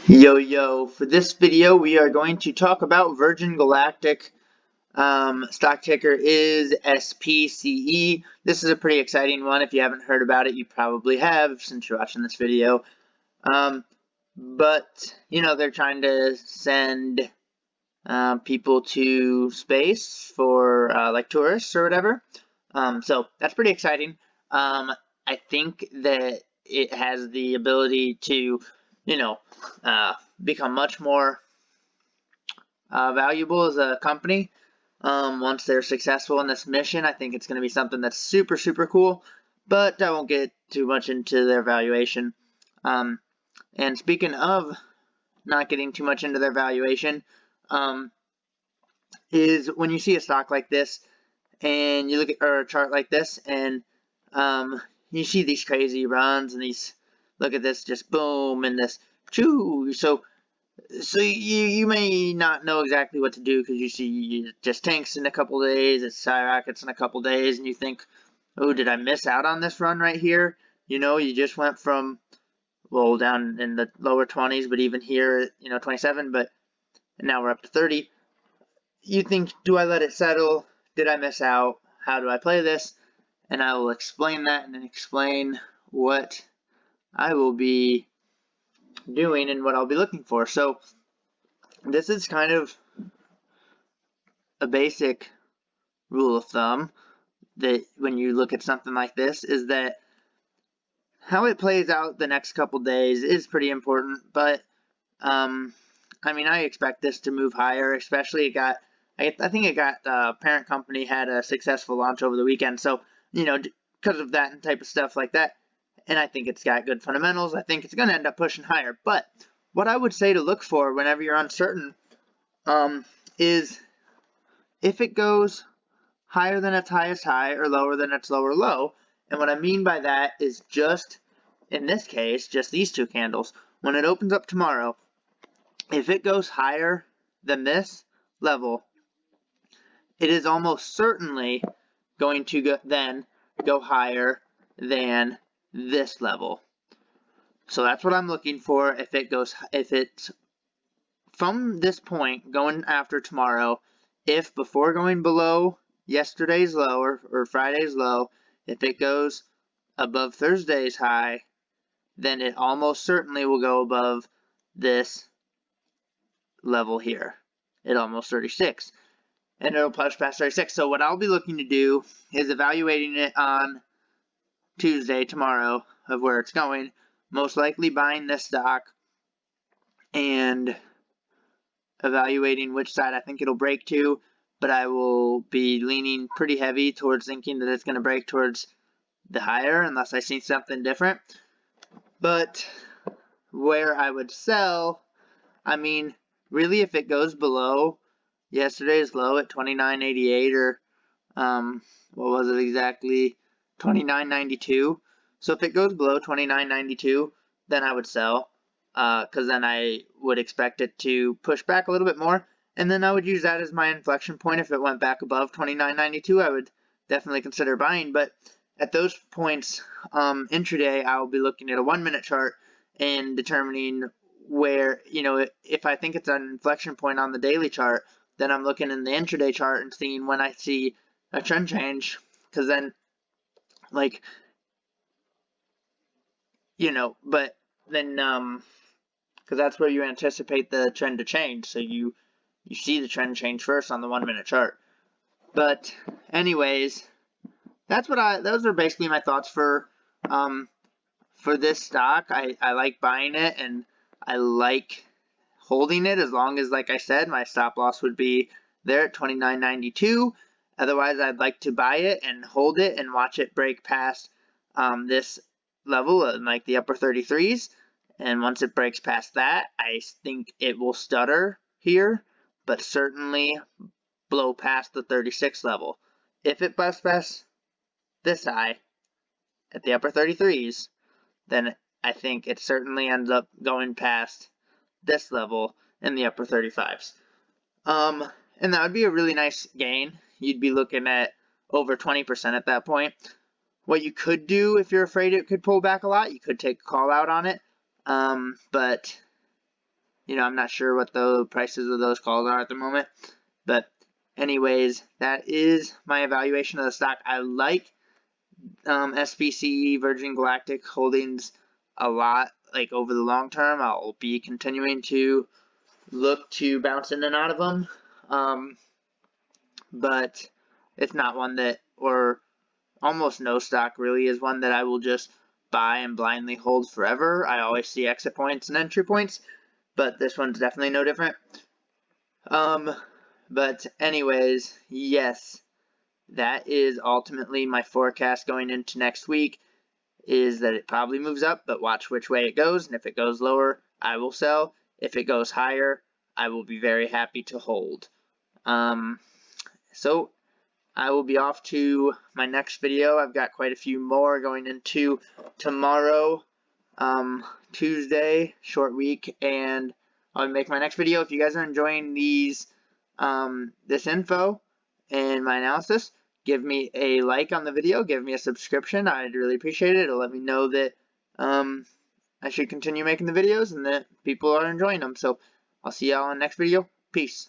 Yo, for this video we are going to talk about Virgin Galactic. Stock ticker is SPCE. This is a pretty exciting one. If you haven't heard about it, you probably have since you're watching this video. But you know, they're trying to send people to space for like tourists or whatever. So that's pretty exciting. I think that it has the ability to, you know, become much more valuable as a company once they're successful in this mission. I think it's going to be something that's super cool, but I won't get too much into their valuation. And speaking of not getting too much into their valuation, is when you see a stock like this and you look at or a chart like this and you see these crazy runs and these, look at this, just boom, and this choo. So you may not know exactly what to do because you see it just tanks in a couple days, it skyrockets in a couple days, and you think, oh, did I miss out on this run right here? You know, you just went from, well, down in the lower 20s, but even here, you know, 27, but now we're up to 30. You think, do I let it settle? Did I miss out? How do I play this? And I will explain that and then explain what I will be doing and what I'll be looking for. So this is kind of a basic rule of thumb that when you look at something like this is that how it plays out the next couple days is pretty important, but I mean, I expect this to move higher, especially I think it got parent company had a successful launch over the weekend, so you know, because of that and type of stuff like that, and I think it's got good fundamentals. I think it's going to end up pushing higher. But what I would say to look for whenever you're uncertain is if it goes higher than its highest high or lower than its lower low. And what I mean by that is just, in this case, just these two candles. When it opens up tomorrow, if it goes higher than this level, it is almost certainly going to then go higher than this level. So that's what I'm looking for. If it's from this point going after tomorrow, if before going below yesterday's low or Friday's low, if it goes above Thursday's high, then it almost certainly will go above this level here at almost 36, and it'll push past 36. So what I'll be looking to do is evaluating it on Tuesday, tomorrow, of where it's going, most likely buying this stock and evaluating which side I think it'll break to, but I will be leaning pretty heavy towards thinking that it's going to break towards the higher unless I see something different. But where I would sell, I mean, really, if it goes below yesterday's low at 29.88 or what was it exactly, 29.92. So if it goes below 29.92, then I would sell, because then I would expect it to push back a little bit more, and then I would use that as my inflection point. If it went back above 29.92, I would definitely consider buying. But at those points, intraday, I will be looking at a 1-minute chart and determining where, you know, if I think it's an inflection point on the daily chart, then I'm looking in the intraday chart and seeing when I see a trend change, because then, like, you know, but then, because that's where you anticipate the trend to change, so you see the trend change first on the 1-minute chart. But anyways, those are basically my thoughts for this stock. I like buying it and I like holding it as long as, like I said, my stop loss would be there at 29.92. Otherwise, I'd like to buy it and hold it and watch it break past this level in like the upper 33s. And once it breaks past that, I think it will stutter here, but certainly blow past the 36 level. If it busts past this high at the upper 33s, then I think it certainly ends up going past this level in the upper 35s. And that would be a really nice gain. You'd be looking at over 20% at that point. What you could do if you're afraid it could pull back a lot, you could take a call out on it. But I'm not sure what the prices of those calls are at the moment. But anyways, that is my evaluation of the stock. I like Spce Virgin Galactic Holdings a lot. Like over the long term, I'll be continuing to look to bounce in and out of them. But it's not one that, or almost no stock really, is one that I will just buy and blindly hold forever. I always see exit points and entry points, but this one's definitely no different. But anyways, yes, that is ultimately my forecast going into next week, is that it probably moves up, but watch which way it goes, and if it goes lower, I will sell. If it goes higher, I will be very happy to hold. So I will be off to my next video. I've got quite a few more going into tomorrow, Tuesday, short week, and I'll make my next video. If you guys are enjoying these, this info and my analysis, give me a like on the video, give me a subscription. I'd really appreciate it. It'll let me know that I should continue making the videos and that people are enjoying them. So I'll see y'all in the next video. Peace.